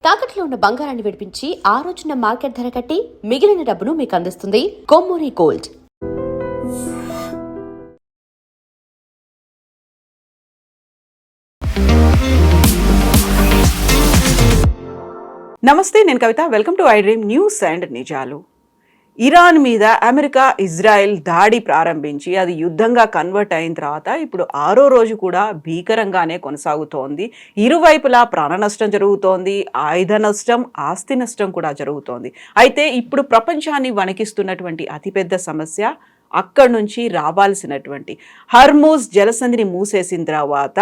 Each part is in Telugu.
తాకట్లో ఉన్న బంగారాన్ని విడిపించి ఆ రోజున మార్కెట్ ధర కట్టి మిగిలిన డబ్బును మీకు అందిస్తుంది కొమ్మూరి గోల్డ్. నమస్తే, నేను Kavitha. Welcome to I dream news and నిజాలు. ఇరాన్ మీద అమెరికా, ఇజ్రాయెల్ దాడి ప్రారంభించి అది యుద్ధంగా కన్వర్ట్ అయిన తర్వాత ఇప్పుడు 6వ రోజు కూడా భీకరంగానే కొనసాగుతోంది. ఇరువైపులా ప్రాణ నష్టం జరుగుతోంది, ఆయుధ నష్టం, ఆస్తి నష్టం కూడా జరుగుతోంది. అయితే ఇప్పుడు ప్రపంచాన్ని వణికిస్తున్నటువంటి అతిపెద్ద సమస్య అక్కడి నుంచి రావాల్సినటువంటి హర్మూజ్ జలసంధిని మూసేసిన తర్వాత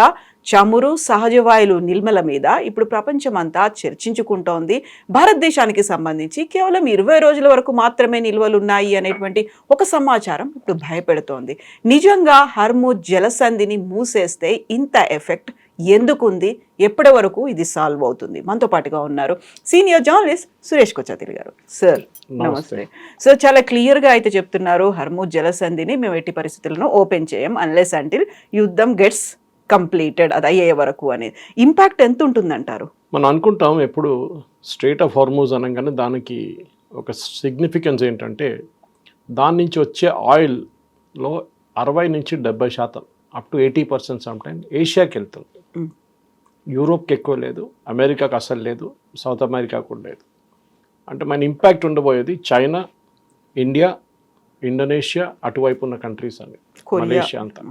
చమురు, సహజవాయులు నిల్మల మీద ఇప్పుడు ప్రపంచమంతా చర్చించుకుంటోంది. భారతదేశానికి సంబంధించి కేవలం 20 రోజుల వరకు మాత్రమే నిల్వలు ఉన్నాయి అనేటువంటి ఒక సమాచారం ఇప్పుడు భయపెడుతోంది. నిజంగా హర్మూజ్ జలసంధిని మూసేస్తే ఇంత ఎఫెక్ట్ ఎందుకుంది, ఎప్పటి వరకు ఇది సాల్వ్ అవుతుంది? మనతో పాటుగా ఉన్నారు సీనియర్ జర్నలిస్ట్ సురేష్ కొచ్చాతిల్ గారు. సార్ నమస్తే. సో చాలా క్లియర్గా అయితే చెప్తున్నారు, హర్మూజ్ జలసంధిని మేము ఎట్టి పరిస్థితులను ఓపెన్ చేయం అన్లెస్ అంటిల్ యుద్ధం గెట్స్ కంప్లీటెడ్, అది అయ్యే వరకు అనేది. ఇంపాక్ట్ ఎంత ఉంటుందంటారు? మనం అనుకుంటాం ఎప్పుడు స్ట్రెయిట్ ఆఫ్ హార్మూజ్ అనగానే దానికి ఒక సిగ్నిఫికెన్స్ ఏంటంటే దాని నుంచి వచ్చే ఆయిల్లో 60 నుంచి 70% అప్ టు 80% సమ్టైమ్ ఏషియాకి వెళ్తుంది. యూరోప్కి ఎక్కువ లేదు, అమెరికాకి అసలు లేదు, సౌత్ అమెరికా కూడా లేదు. అంటే మన ఇంపాక్ట్ ఉండబోయేది చైనా, ఇండియా, ఇండోనేషియా, అటువైపు ఉన్న కంట్రీస్ అని, మలేషియా అంతా,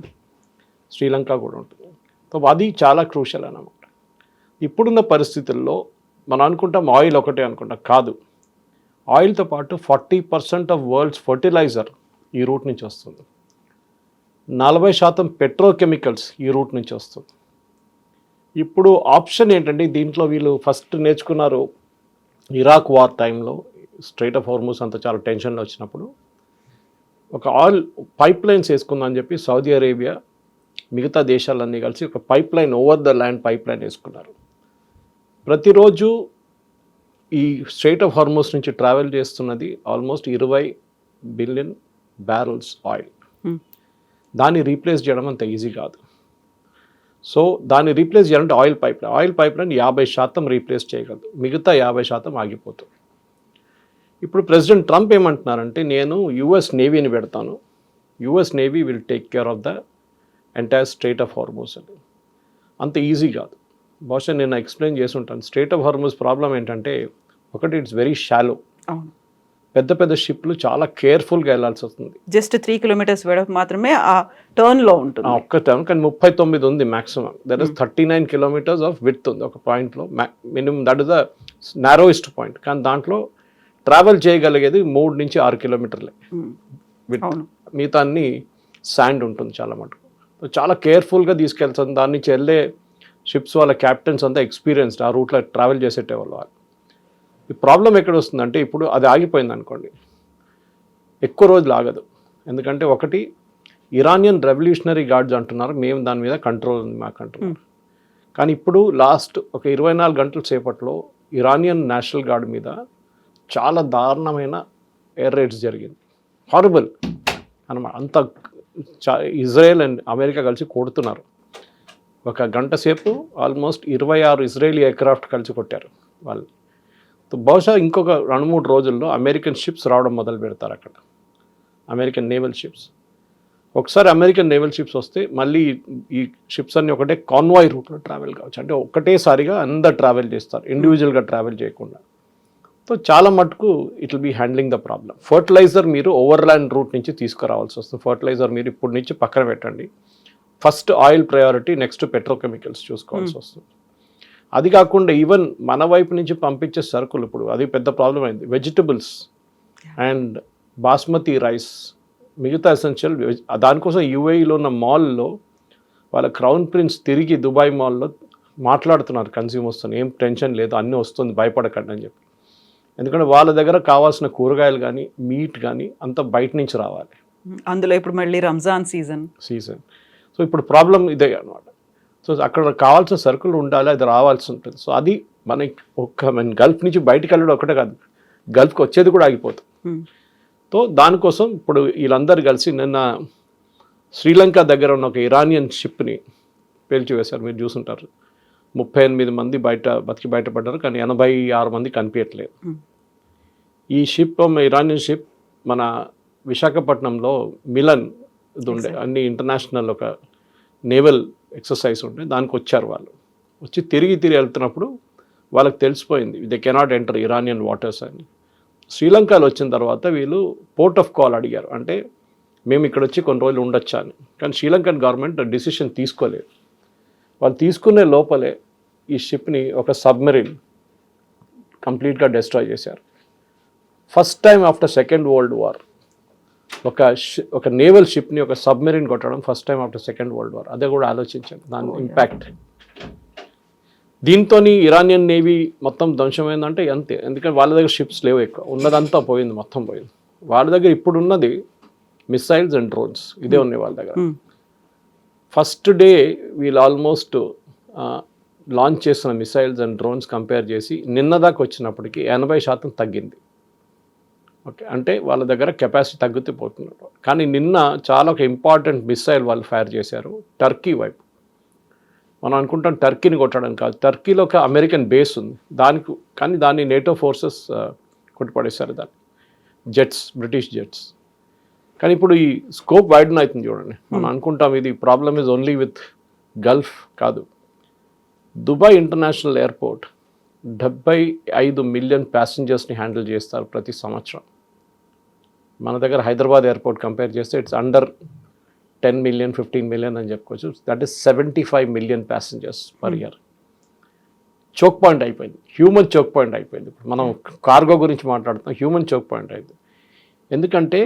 శ్రీలంక కూడా ఉంటుంది. సో అది చాలా క్రూషల్ అన్నమాట. ఇప్పుడున్న పరిస్థితుల్లో మనం అనుకుంటాం ఆయిల్ ఒకటే అనుకుంటాం, కాదు. ఆయిల్తో పాటు 40% ఆఫ్ వరల్డ్స్ ఫర్టిలైజర్ ఈ రూట్ నుంచి వస్తుంది. 40% పెట్రోకెమికల్స్ ఈ రూట్ నుంచి వస్తుంది. ఇప్పుడు ఆప్షన్ ఏంటంటే దీంట్లో వీళ్ళు ఫస్ట్ నేర్చుకున్నారు ఇరాక్ వార్ టైంలో, స్ట్రెయిట్ ఆఫ్ హార్మూజ్ అంతా చాలా టెన్షన్లో వచ్చినప్పుడు ఒక ఆయిల్ పైప్ లైన్స్ వేసుకుందని చెప్పి సౌదీ అరేబియా, మిగతా దేశాలన్నీ కలిసి ఒక pipe line, over the land pipe line వేసుకున్నారు. ప్రతిరోజు ఈ స్ట్రెయిట్ ఆఫ్ హార్మూజ్ నుంచి ట్రావెల్ చేస్తున్నది ఆల్మోస్ట్ 20 బిలియన్ బ్యారల్స్ ఆయిల్. దాన్ని రీప్లేస్ చేయడం అంత ఈజీ కాదు. సో దాన్ని రీప్లేస్ చేయాలంటే ఆయిల్ పైప్ లైన్ 50% రీప్లేస్ చేయగలదు, మిగతా 50% ఆగిపోతుంది. ఇప్పుడు ప్రెసిడెంట్ ట్రంప్ ఏమంటున్నారంటే నేను యుఎస్ నేవీని పెడతాను, US navy will take care of the entire strait of Hormuz అని. అంత ఈజీ కాదు. బహుశా నేను ఎక్స్ప్లెయిన్ చేసి ఉంటాను. స్ట్రెయిట్ ఆఫ్ హార్మూజ్ ప్రాబ్లం ఏంటంటే ఒకటి, ఇట్స్ వెరీ షాలో. పెద్ద పెద్ద షిప్లు చాలా కేర్ఫుల్గా వెళ్ళాల్సి వస్తుంది. జస్ట్ 3 కిలోమీటర్స్ వెడల్పు మాత్రమే ఆ టర్న్లో ఉంటుంది, ఒక్క టర్న్. కానీ 39 ఉంది maximum. That is 39 kilometres of width ఉంది ఒక పాయింట్లో minimum. That is the narrowest point. కానీ దాంట్లో ట్రావెల్ చేయగలిగేది 3 నుంచి 6 కిలోమీటర్లే విడ్త్. మిగతా అన్ని శాండ్ ఉంటుంది చాలా మటుకు. చాలా కేర్ఫుల్గా తీసుకెళ్తుంది. దాని నుంచి వెళ్ళే షిప్స్ వాళ్ళ క్యాప్టెన్స్ అంతా ఎక్స్పీరియన్స్డ్, ఆ రూట్లో ట్రావెల్ చేసేటవాళ్ళు. ఈ ప్రాబ్లం ఎక్కడ వస్తుందంటే ఇప్పుడు అది ఆగిపోయింది అనుకోండి, ఎక్కువ రోజులు ఆగదు. ఎందుకంటే ఒకటి, ఇరానియన్ రెవల్యూషనరీ గార్డ్స్ అంటున్నారు మేము దాని మీద కంట్రోల్ ఉంది మాకు అంటున్నారు. కానీ ఇప్పుడు లాస్ట్ ఒక 24 గంటల సేపట్లో ఇరానియన్ నేషనల్ గార్డ్ మీద చాలా దారుణమైన ఎయిర్ రైడ్స్ జరిగింది. హారబుల్ అనమాట. అంత ఇజ్రాయెల్ అండ్ అమెరికా కలిసి కొడుతున్నారు. ఒక గంట సేపు ఆల్మోస్ట్ 26 ఇజ్రాయేలీ ఎయిర్క్రాఫ్ట్ కలిసి కొట్టారు వాళ్ళు. బహుశా ఇంకొక 2-3 రోజుల్లో అమెరికన్ షిప్స్ రావడం మొదలు పెడతారు అక్కడ, అమెరికన్ నేవల్ షిప్స్. ఒకసారి అమెరికన్ నేవల్ షిప్స్ వస్తే మళ్ళీ ఈ షిప్స్ అన్నీ ఒకటే కాన్వాయ్ రూట్లో ట్రావెల్ కావచ్చు. అంటే ఒకటేసారిగా అందరు ట్రావెల్ చేస్తారు, ఇండివిజువల్గా ట్రావెల్ చేయకుండా. సో చాలా మటుకు it will be handling the problem. Fertiliser మీరు ఓవర్లాండ్ రూట్ నుంచి తీసుకురావాల్సి వస్తుంది. ఫర్టిలైజర్ మీరు ఇప్పటి నుంచి పక్కన పెట్టండి. First oil priority, next petrochemicals చూసుకోవాల్సి వస్తుంది. అది కాకుండా ఈవెన్ మన వైపు నుంచి పంపించే సరుకులు ఇప్పుడు అది పెద్ద ప్రాబ్లం అయింది. వెజిటబుల్స్ అండ్ బాస్మతి రైస్, మిగతా ఎసెన్షియల్. దానికోసం యూఏఈలో ఉన్న మాల్లో వాళ్ళ క్రౌన్ ప్రిన్స్ తిరిగి దుబాయ్ మాల్లో మాట్లాడుతున్నారు కన్స్యూమర్స్తో, ఏం టెన్షన్ లేదు, అన్నీ వస్తుంది, భయపడకండి అని చెప్పి. ఎందుకంటే వాళ్ళ దగ్గర కావాల్సిన కూరగాయలు కానీ మీట్ కానీ అంతా బయట నుంచి రావాలి. అందులో ఇప్పుడు మళ్ళీ రంజాన్ సీజన్. సో ఇప్పుడు ప్రాబ్లం ఇదే అనమాట. సో అక్కడ కావాల్సిన సరుకులు ఉండాలి, అది రావాల్సి ఉంటుంది. సో అది మనకి గల్ఫ్ నుంచి బయటకు వెళ్ళడం ఒకటే కాదు, గల్ఫ్కి వచ్చేది కూడా ఆగిపోతుంది. సో దానికోసం ఇప్పుడు వీళ్ళందరూ కలిసి నిన్న శ్రీలంక దగ్గర ఉన్న ఒక ఇరానియన్ షిప్ని పేల్చివేశారు, మీరు చూసుంటారు. 38 మంది బయటపడ్డారు, కానీ 86 మంది కనిపించట్లేదు. ఈ షిప్ ఇరానియన్ షిప్ మన విశాఖపట్నంలో మిలన్ ఇది ఉండే అన్ని ఇంటర్నేషనల్ ఒక నేవల్ ఎక్సర్సైజ్ ఉండే, దానికి వచ్చారు వాళ్ళు. వచ్చి తిరిగి వెళ్తున్నప్పుడు వాళ్ళకి తెలిసిపోయింది they cannot enter Iranian waters అని. శ్రీలంకలో వచ్చిన తర్వాత వీళ్ళు పోర్ట్ ఆఫ్ కాల్ అడిగారు, అంటే మేము ఇక్కడ వచ్చి కొన్ని రోజులు ఉండొచ్చా అని. కానీ శ్రీలంకన్ గవర్నమెంట్ డిసిషన్ తీసుకోలేదు. వాళ్ళు తీసుకునే లోపలే ఈ షిప్ని ఒక సబ్మెరీన్ కంప్లీట్గా డిస్ట్రాయ్ చేశారు. First time after second world war ఒక నేవల్ షిప్ని ఒక సబ్మెరీన్ కొట్టడం first time after second world war. అదే కూడా ఆలోచించాను దాని ఇంపాక్ట్. దీంతో ఇరానియన్ నేవీ మొత్తం ధ్వంసమైందంటే అంతే, ఎందుకంటే వాళ్ళ దగ్గర షిప్స్ లేవు, ఎక్కువ ఉన్నదంతా పోయింది, మొత్తం పోయింది. వాళ్ళ దగ్గర ఇప్పుడు ఉన్నది మిసైల్స్ అండ్ డ్రోన్స్, ఇదే ఉన్నాయి వాళ్ళ దగ్గర. ఫస్ట్ డే వీళ్ళు ఆల్మోస్ట్ లాంచ్ చేసిన మిసైల్స్ అండ్ డ్రోన్స్ కంపేర్ చేసి నిన్న దాకా వచ్చినప్పటికీ 80% తగ్గింది. ఓకే, అంటే వాళ్ళ దగ్గర కెపాసిటీ తగ్గుతూ పోతున్నారు. కానీ నిన్న చాలా ఒక ఇంపార్టెంట్ మిసైల్ వాళ్ళు ఫైర్ చేశారు టర్కీ వైపు. మనం అనుకుంటాం టర్కీని కొట్టడం కాదు, టర్కీలో ఒక అమెరికన్ బేస్ ఉంది దానికి, కానీ దాన్ని నేటో ఫోర్సెస్ కొట్టిపడేశారు దాన్ని, జెట్స్, బ్రిటిష్ జెట్స్. కానీ ఇప్పుడు ఈ స్కోప్ వైడన్ అవుతుంది చూడండి. మనం అనుకుంటాం ఇది problem is only with Gulf, కాదు. దుబాయ్ ఇంటర్నేషనల్ ఎయిర్పోర్ట్ 75 మిలియన్ ప్యాసింజర్స్ని హ్యాండిల్ చేస్తారు ప్రతి సంవత్సరం. మన దగ్గర హైదరాబాద్ ఎయిర్పోర్ట్ కంపేర్ చేస్తే ఇట్స్ అండర్ 10 మిలియన్ 15 మిలియన్ అని చెప్పుకోవచ్చు. That is 75 million passengers per year. Choke point అయిపోయింది, హ్యూమన్ చోక్ పాయింట్ అయిపోయింది. ఇప్పుడు మనం కార్గో గురించి మాట్లాడుతున్నాం, హ్యూమన్ చోక్ పాయింట్ అయింది. ఎందుకంటే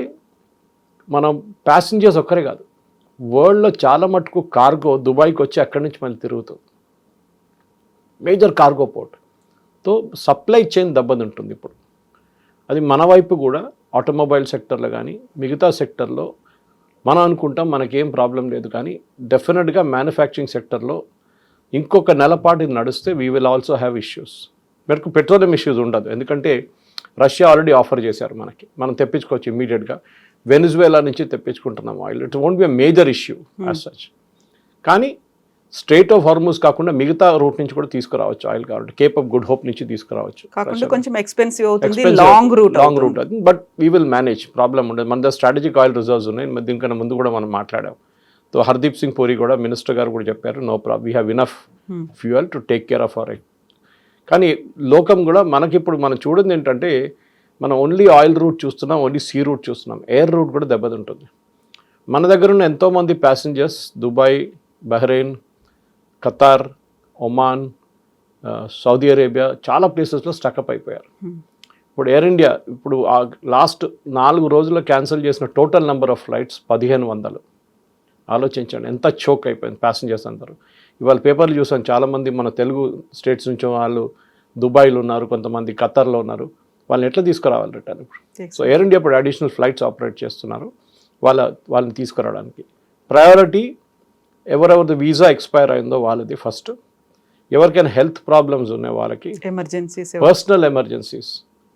మనం ప్యాసింజర్స్ ఒక్కరే కాదు, వరల్డ్లో చాలా మటుకు కార్గో దుబాయ్కి వచ్చి అక్కడి నుంచి మళ్ళీ తిరుగుతుంది. మేజర్ కార్గో పోర్ట్తో సప్లై చైన్ దెబ్బతింటుంది ఇప్పుడు. అది మన వైపు కూడా ఆటోమొబైల్ సెక్టర్లో కానీ మిగతా సెక్టర్లో మనం అనుకుంటాం మనకేం ప్రాబ్లం లేదు, కానీ డెఫినెట్గా మ్యానుఫ్యాక్చరింగ్ సెక్టర్లో ఇంకొక నెలపాటు ఇది నడిస్తే we will also have issues. మనకు పెట్రోలియం ఇష్యూస్ ఉండదు, ఎందుకంటే రష్యా ఆల్రెడీ ఆఫర్ చేశారు మనకి, మనం తెప్పించుకోవచ్చు ఇమ్మీడియట్గా. వెనిజువేలా నుంచి తెప్పించుకుంటున్నాం oil, it won't be a major issue as such. కానీ స్ట్రైట్ ఆఫ్ హార్మూజ్ కాకుండా మిగతా రూట్ నుంచి కూడా తీసుకురావచ్చు ఆయిల్, కాబట్టి కేప్ ఆఫ్ గుడ్ హోప్ నుంచి తీసుకురావచ్చు. కొంచెం ఎక్స్పెన్సివ్ అవుతుంది, లాంగ్ రూట్ అవుతుంది, but we will manage, problem ఉండదు. మన దగ్గర స్ట్రాటజిక్ ఆయిల్ రిజర్వ్స్ ఉన్నాయి, దీనికన్నా ముందు కూడా మనం మాట్లాడాం. సో హర్దీప్ సింగ్ పూరి కూడా, మినిస్టర్ గారు కూడా చెప్పారు, no problem, we have enough fuel to take care of our. కానీ లోకం కూడా మనకిప్పుడు మనం చూడండి ఏంటంటే మనం ఓన్లీ ఆయిల్ రూట్ చూస్తున్నాం, ఓన్లీ సీ రూట్ చూస్తున్నాం, ఎయిర్ రూట్ కూడా దెబ్బతింటుంది. మన దగ్గర ఉన్న ఎంతోమంది passengers Dubai, Bahrain, Qatar, Oman, Saudi Arabia చాలా ప్లేసెస్లో స్టక్అప్ అయిపోయారు. ఇప్పుడు ఎయిర్ ఇండియా ఇప్పుడు లాస్ట్ 4 రోజుల్లో క్యాన్సిల్ చేసిన టోటల్ నెంబర్ ఆఫ్ ఫ్లైట్స్ 1500. ఆలోచించండి ఎంత చోక్ అయిపోయింది ప్యాసింజర్స్ అందరూ. ఇవాళ పేపర్లు చూసాను, చాలామంది మన తెలుగు స్టేట్స్ నుంచి వాళ్ళు దుబాయ్లో ఉన్నారు, కొంతమంది ఖతార్లో ఉన్నారు. వాళ్ళని ఎట్లా తీసుకురావాలి రిటర్న్ ఇప్పుడు? సో ఎయిర్ ఇండియా ఇప్పుడు అడిషనల్ ఫ్లైట్స్ ఆపరేట్ చేస్తున్నారు వాళ్ళని తీసుకురావడానికి. ప్రయారిటీ ఎవరెవరిది వీసా ఎక్స్పైర్ అయిందో వాళ్ళది ఫస్ట్. ఎవరికైనా హెల్త్ ప్రాబ్లమ్స్ ఉన్నాయి వాళ్ళకి, ఎమర్జెన్సీస్, పర్సనల్ ఎమర్జెన్సీస్,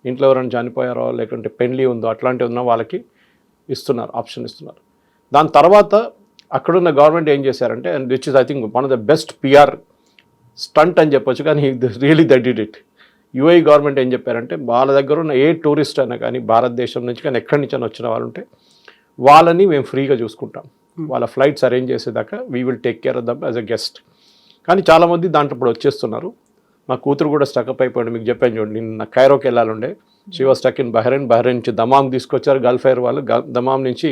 ఇంట్లో ఎవరైనా చనిపోయారో లేకుంటే పెళ్లి ఉందో అట్లాంటివి ఉన్న వాళ్ళకి ఇస్తున్నారు, ఆప్షన్ ఇస్తున్నారు. దాని తర్వాత అక్కడున్న గవర్నమెంట్ ఏం చేశారంటే, and which is I think one of the best PR stunt అని చెప్పొచ్చు, కానీ really that did it. UAE government ఏం చెప్పారంటే, వాళ్ళ దగ్గర ఉన్న ఏ టూరిస్ట్ అయినా కానీ భారతదేశం నుంచి కానీ ఎక్కడి నుంచి అయినా వచ్చిన వాళ్ళు ఉంటే వాళ్ళని మేము ఫ్రీగా చూసుకుంటాం, వాళ్ళ ఫ్లైట్స్ అరేంజ్ చేసేదాకా we will take care of them as a guest. కానీ చాలామంది దాంట్లో ఇప్పుడు వచ్చేస్తున్నారు. మా కూతురు కూడా స్టక్అప్ అయిపోయింది, మీకు చెప్పాను చూడండి, నిన్న కైరోకి వెళ్ళాలండే, she was stuck in Bahrain నుంచి దమాం తీసుకొచ్చారు గల్ఫ్ ఎయిర్ వాళ్ళు, దమాం నుంచి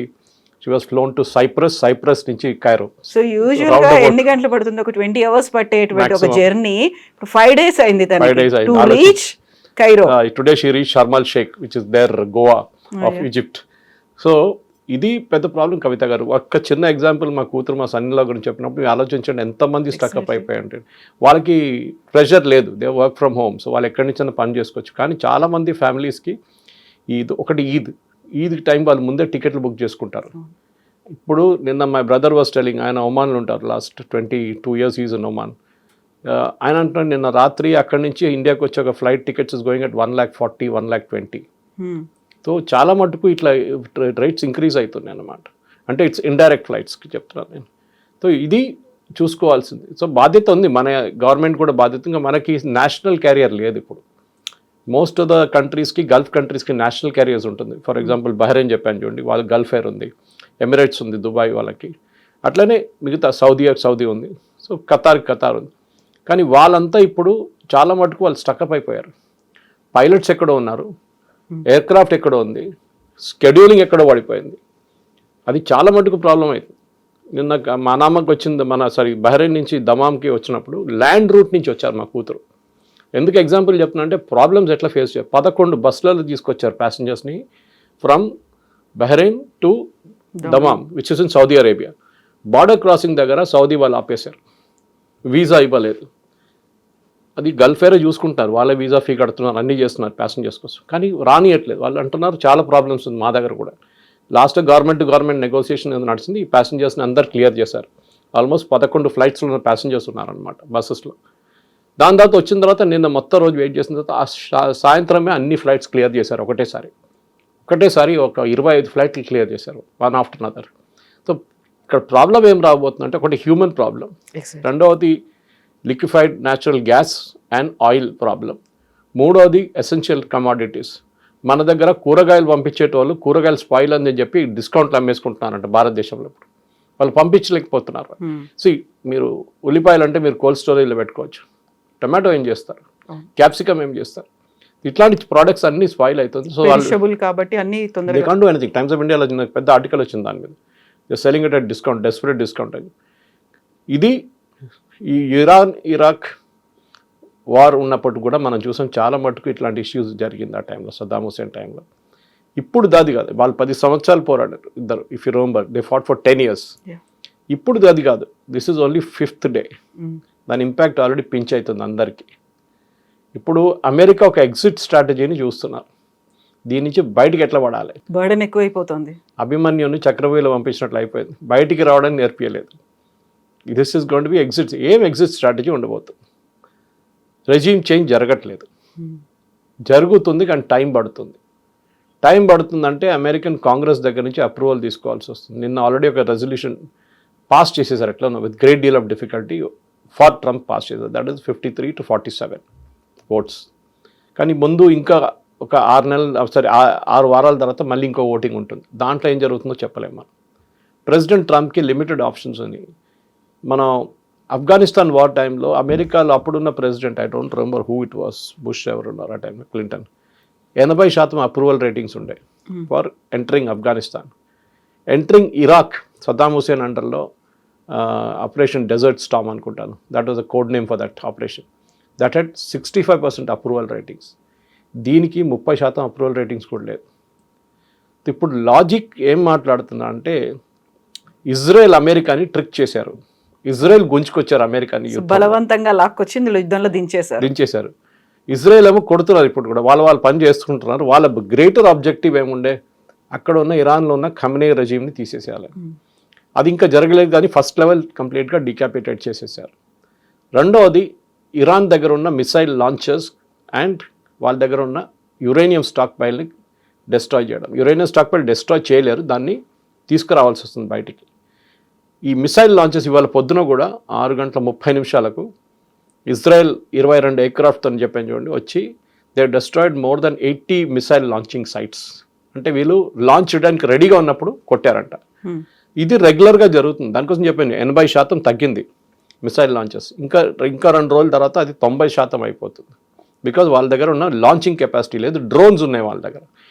she was flown to Cyprus నుంచి కైరో. సో యూజువల్గా ఎన్ని గంటలు పడుతుంది? ఒక 20 hours పట్టేటువంటి ఒక జర్నీ 5 days అయింది to reach Cairo. Today she reach Sharm el Sheikh which is their Goa of Egypt. So ఇది పెద్ద ప్రాబ్లం. కవిత గారు, ఒక్క చిన్న ఎగ్జాంపుల్, మా కూతురు మా సన్నిలా గురించి చెప్పినప్పుడు ఆలోచించండి ఎంతమంది స్టక్అప్ అయిపోయాయంటే, వాళ్ళకి ప్రెషర్ లేదు, they work from home, so వాళ్ళు ఎక్కడి నుంచి పని చేసుకోవచ్చు. కానీ చాలామంది ఫ్యామిలీస్కి ఈద్ టైం వాళ్ళు ముందే టికెట్లు బుక్ చేసుకుంటారు. ఇప్పుడు నిన్న మై బ్రదర్ వాస్ టెలింగ్, ఆయన ఒమాన్లో ఉంటారు, last 22 years is in Oman. ఆయన అంటున్నాడు నిన్న రాత్రి అక్కడి నుంచి ఇండియాకి వచ్చే ఒక flight tickets is going at 1,40,000, 1,20,000. So చాలా మటుకు ఇట్లా రేట్స్ ఇంక్రీజ్ అవుతున్నాయి అన్నమాట. అంటే ఇట్స్ ఇండైరెక్ట్ ఫ్లైట్స్కి చెప్తున్నాను నేను. సో ఇది చూసుకోవాల్సింది. సో బాధ్యత ఉంది, మన గవర్నమెంట్ కూడా బాధ్యత. ఇంకా మనకి నేషనల్ క్యారియర్ లేదు ఇప్పుడు. మోస్ట్ ఆఫ్ ద కంట్రీస్కి, గల్ఫ్ కంట్రీస్కి నేషనల్ క్యారియర్స్ ఉంటుంది. ఫర్ ఎగ్జాంపుల్ బహ్రెయిన్ చెప్పాను చూడండి, వాళ్ళకి గల్ఫ్ ఎయిర్ ఉంది, ఎమిరేట్స్ ఉంది దుబాయ్ వాళ్ళకి, అట్లనే మిగతా సౌదీ ఉంది, సో ఖతార్ ఉంది. కానీ వాళ్ళంతా ఇప్పుడు చాలా మటుకు వాళ్ళు స్టక్అప్ అయిపోయారు. పైలట్స్ ఎక్కడో ఉన్నారు, ఎయిర్ క్రాఫ్ట్ ఎక్కడో ఉంది, షెడ్యూలింగ్ ఎక్కడో పడిపోయింది. అది చాలా మటుకు ప్రాబ్లం అయింది. నిన్న మనామాకి వచ్చింది, బహ్రెయిన్ నుంచి దమామ్కి వచ్చినప్పుడు ల్యాండ్ రూట్ నుంచి వచ్చారు మా కూతురు. ఎందుకు ఎగ్జాంపుల్ చెప్తున్నా అంటే ప్రాబ్లమ్స్ ఎట్లా ఫేస్ చేయాలి. 11 బస్సులలో తీసుకొచ్చారు ప్యాసింజర్స్ని from Bahrain to Dammam, which is in Saudi Arabia. Border crossing దగ్గర సౌదీ వాళ్ళు ఆపేశారు, వీసా ఇవ్వలేదు. అది గల్ఫ్ ఎయిర్ చూసుకుంటారు, వాళ్ళే వీసా ఫీ కడుతున్నారు, అన్నీ చేస్తున్నారు ప్యాసింజర్స్ కోసం, కానీ రానియట్లేదు. వాళ్ళు అంటున్నారు చాలా ప్రాబ్లమ్స్ ఉంది మా దగ్గర కూడా. లాస్ట్ గవర్నమెంట్ నెగోసియేషన్ నడిచింది, ఈ ప్యాసింజర్స్ని అందరు క్లియర్ చేశారు. ఆల్మోస్ట్ 11 ఫ్లైట్స్లో ఉన్న ప్యాసింజర్స్ ఉన్నారనమాట బస్సెస్లో. దాని తర్వాత వచ్చిన తర్వాత నిన్న మొత్తం రోజు వెయిట్ చేసిన తర్వాత సాయంత్రమే అన్ని ఫ్లైట్స్ క్లియర్ చేశారు ఒకటేసారి ఒక 25 ఫ్లైట్లు క్లియర్ చేశారు, వన్ ఆఫ్టర్ అనదర్. సో ఇక్కడ ప్రాబ్లం ఏం రాబోతుందంటే, ఒకటి హ్యూమన్ ప్రాబ్లం, రెండవది liquefied natural gas and oil problem, మూడవది ఎసెన్షియల్ కమాడిటీస్. మన దగ్గర కూరగాయలు పంపించేటోళ్ళు కూరగాయలు స్పాయిల్ అని చెప్పి డిస్కౌంట్లు అమ్మేసుకుంటున్నారంట భారతదేశంలో. ఇప్పుడు వాళ్ళు పంపించలేకపోతున్నారు. సో మీరు ఉల్లిపాయలు అంటే మీరు కోల్డ్ స్టోరేజ్లో పెట్టుకోవచ్చు, టమాటో ఏం చేస్తారు, క్యాప్సికమ్ ఏం చేస్తారు, ఇట్లాంటి ప్రోడక్ట్స్ అన్ని స్పాయిల్ అవుతుంది. సో వాళ్ళు కాబట్టి అన్ని they can't do anything. Times of ఇండియాలో పెద్ద ఆర్టికల్ వచ్చింది దాని మీద, selling it at discount, desperate discount అని. ఇది ఈ ఇరాక్ వార్ ఉన్నప్పుడు కూడా మనం చూసాం, చాలా మటుకు ఇట్లాంటి ఇష్యూస్ జరిగింది ఆ టైంలో, సద్దాం హుసేన్ టైంలో. ఇప్పుడు దాది కాదు, వాళ్ళు 10 సంవత్సరాలు పోరాడారు ఇద్దరు. If you remember, they fought for 10 years. ఇప్పుడు అది కాదు, this is only 5th day. దాని ఇంపాక్ట్ ఆల్రెడీ పించ్ అవుతుంది అందరికీ. ఇప్పుడు అమెరికా ఒక ఎగ్జిట్ స్ట్రాటజీని చూస్తున్నారు, దీని నుంచి బయటికి ఎట్లా పడాలి. బర్డెన్ ఎక్కువైపోతుంది. అభిమన్యుని చక్రవ్యూహంలో పంపించినట్లు అయిపోయింది, బయటికి రావడానికి నేర్పియలేదు. This is going to be exit. ఏం ఎగ్జిట్ స్ట్రాటజీ ఉండబోతుంది. రెజీమ్ చేంజ్ జరగట్లేదు, జరుగుతుంది కానీ టైం పడుతుందంటే అమెరికన్ కాంగ్రెస్ దగ్గర నుంచి అప్రూవల్ తీసుకోవాల్సి వస్తుంది. నిన్న ఆల్రెడీ ఒక రెజల్యూషన్ పాస్ చేసేసారు, ఎట్లా with great deal of difficulty for Trump pass చేశారు. That is 53 to 47 votes. కానీ ముందు ఇంకా ఒక 6 వారాల తర్వాత మళ్ళీ ఇంకో ఓటింగ్ ఉంటుంది. దాంట్లో ఏం జరుగుతుందో చెప్పలేము మనం. ప్రెసిడెంట్ ట్రంప్కి లిమిటెడ్ ఆప్షన్స్ ఉన్నాయి. మనం ఆఫ్ఘనిస్తాన్ వార్ టైంలో అమెరికాలో అప్పుడున్న president, I don't remember who it was, Bush ఎవరు ఉన్నారు ఆ టైంలో, క్లింటన్, 80% అప్రూవల్ రేటింగ్స్ ఉండే for entering Afghanistan. Entering Iraq, Saddam Hussein అండర్లో ఆపరేషన్ డెజర్ట్ స్టామ్ అనుకుంటాను, that was a code name for that operation. That had 65% approval ratings. దీనికి 30% అప్రూవల్ రేటింగ్స్ కూడా లేదు. ఇప్పుడు లాజిక్ ఏం మాట్లాడుతున్నా అంటే, ఇజ్రాయెల్ అమెరికాని ట్రిక్ చేశారు, ఇజ్రాయెల్ గుంజుకొచ్చారు అమెరికాని, బలవంతంగా లాక్కొచ్చింది యుద్ధంలో దించేశారు. ఇజ్రాయెల్ ఏమో కొడుతున్నారు ఇప్పుడు కూడా, వాళ్ళు పని చేసుకుంటున్నారు. వాళ్ళ గ్రేటర్ ఆబ్జెక్టివ్ ఏముండే, అక్కడ ఉన్న ఇరాన్లో ఉన్న ఖమేనీ రెజీమ్ని తీసేసేయాలి. అది ఇంకా జరగలేదు, కానీ ఫస్ట్ లెవెల్ కంప్లీట్గా డికాపిటేట్ చేసేసారు. రెండవది, ఇరాన్ దగ్గర ఉన్న మిసైల్ లాంచర్స్ అండ్ వాళ్ళ దగ్గర ఉన్న యురేనియం స్టాక్ పైల్ని డెస్ట్రాయ్ చేయడం. యురేనియం స్టాక్ పైల్ డెస్ట్రాయ్ చేయలేరు, దాన్ని తీసుకురావాల్సి వస్తుంది బయటికి. ఈ మిసైల్ లాంచెస్ ఇవాళ పొద్దున కూడా 6:30 ఇజ్రాయెల్ 22 ఎయిర్క్రాఫ్ట్ అని చెప్పాను చూడండి వచ్చి, they destroyed more than 80 missile launching sites. అంటే వీళ్ళు లాంచ్ చేయడానికి రెడీగా ఉన్నప్పుడు కొట్టారంట. ఇది రెగ్యులర్గా జరుగుతుంది. దానికోసం చెప్పాను 80% తగ్గింది మిసైల్ లాంచెస్. ఇంకా 2 రోజుల తర్వాత అది 90% అయిపోతుంది. బికాజ్ వాళ్ళ దగ్గర ఉన్న లాంచింగ్ కెపాసిటీ లేదు, డ్రోన్స్ ఉన్నాయి వాళ్ళ దగ్గర.